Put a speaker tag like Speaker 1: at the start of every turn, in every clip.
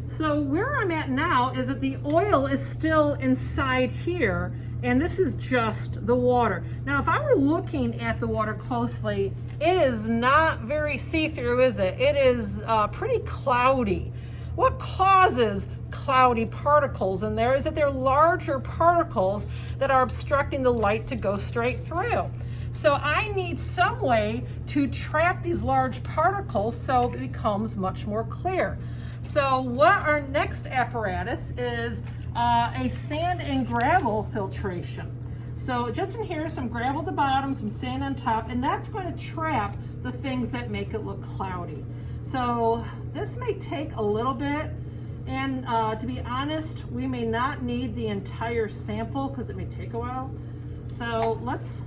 Speaker 1: So where I'm at now is that the oil is still inside here, and this is just the water. Now, if I were looking at the water closely, it is not very see-through, is it? It is pretty cloudy. What causes cloudy particles in there is that they're larger particles that are obstructing the light to go straight through. So I need some way to trap these large particles so it becomes much more clear. So what our next apparatus is a sand and gravel filtration. So just in here, some gravel at the bottom, some sand on top, and that's going to trap the things that make it look cloudy. So this may take a little bit, and to be honest, we may not need the entire sample because it may take a while. So let's,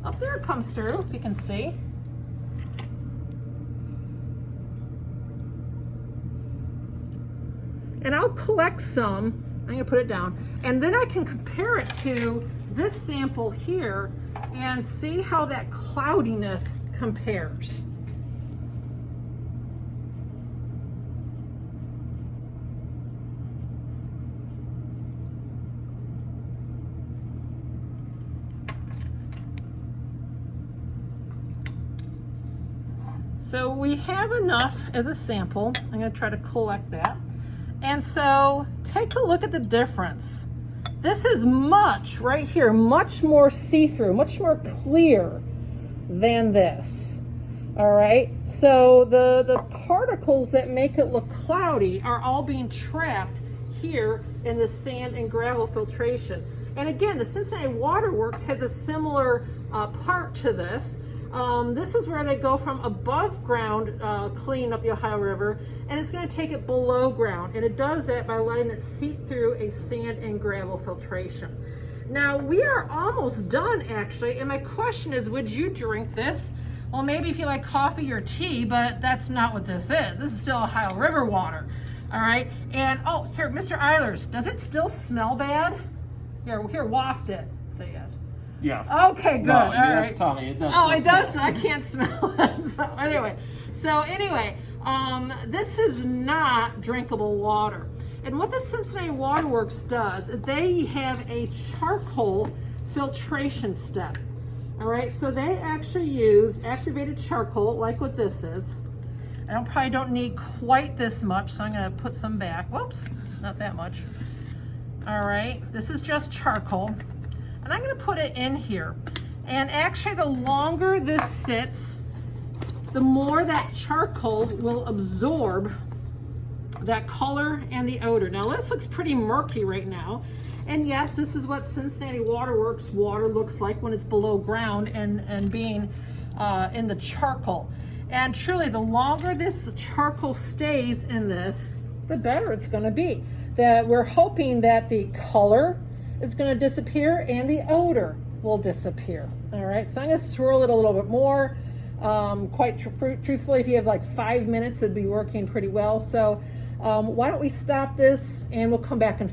Speaker 1: up there it comes through, if you can see. And I'll collect some, I'm gonna put it down, and then I can compare it to this sample here and see how that cloudiness compares. So we have enough as a sample. I'm gonna try to collect that. And so take a look at the difference. This is much, right here, much more see-through, much more clear than this. All right, so the particles that make it look cloudy are all being trapped here in the sand and gravel filtration. And again, the Cincinnati Water Works has a similar part to this. This is where they go from above ground, cleaning up the Ohio River, and it's going to take it below ground. And it does that by letting it seep through a sand and gravel filtration. Now, we are almost done, actually, and my question is, would you drink this? Well, maybe if you like coffee or tea, but that's not what this is. This is still Ohio River water, all right? And, oh, here, Mr. Eilers, does it still smell bad? Here, waft it. Say yes.
Speaker 2: Yes.
Speaker 1: Okay, good.
Speaker 2: No,
Speaker 1: all
Speaker 2: you have
Speaker 1: right.
Speaker 2: to tell me. It does.
Speaker 1: Oh, it does. I can't smell it. So anyway, this is not drinkable water. And what the Cincinnati Water Works does, they have a charcoal filtration step. All right, so they actually use activated charcoal, like what this is. I probably don't need quite this much, so I'm going to put some back. Whoops, not that much. All right, this is just charcoal. And I'm going to put it in here. And actually, the longer this sits, the more that charcoal will absorb that color and the odor. Now, this looks pretty murky right now. And yes, this is what Cincinnati Water Works water looks like when it's below ground and being in the charcoal. And truly, the longer this charcoal stays in this, the better it's going to be. That we're hoping that the color is going to disappear and the odor will disappear. All right, so I'm going to swirl it a little bit more. Quite truthfully, if you have like 5 minutes, it'd be working pretty well. So why don't we stop this and we'll come back in 5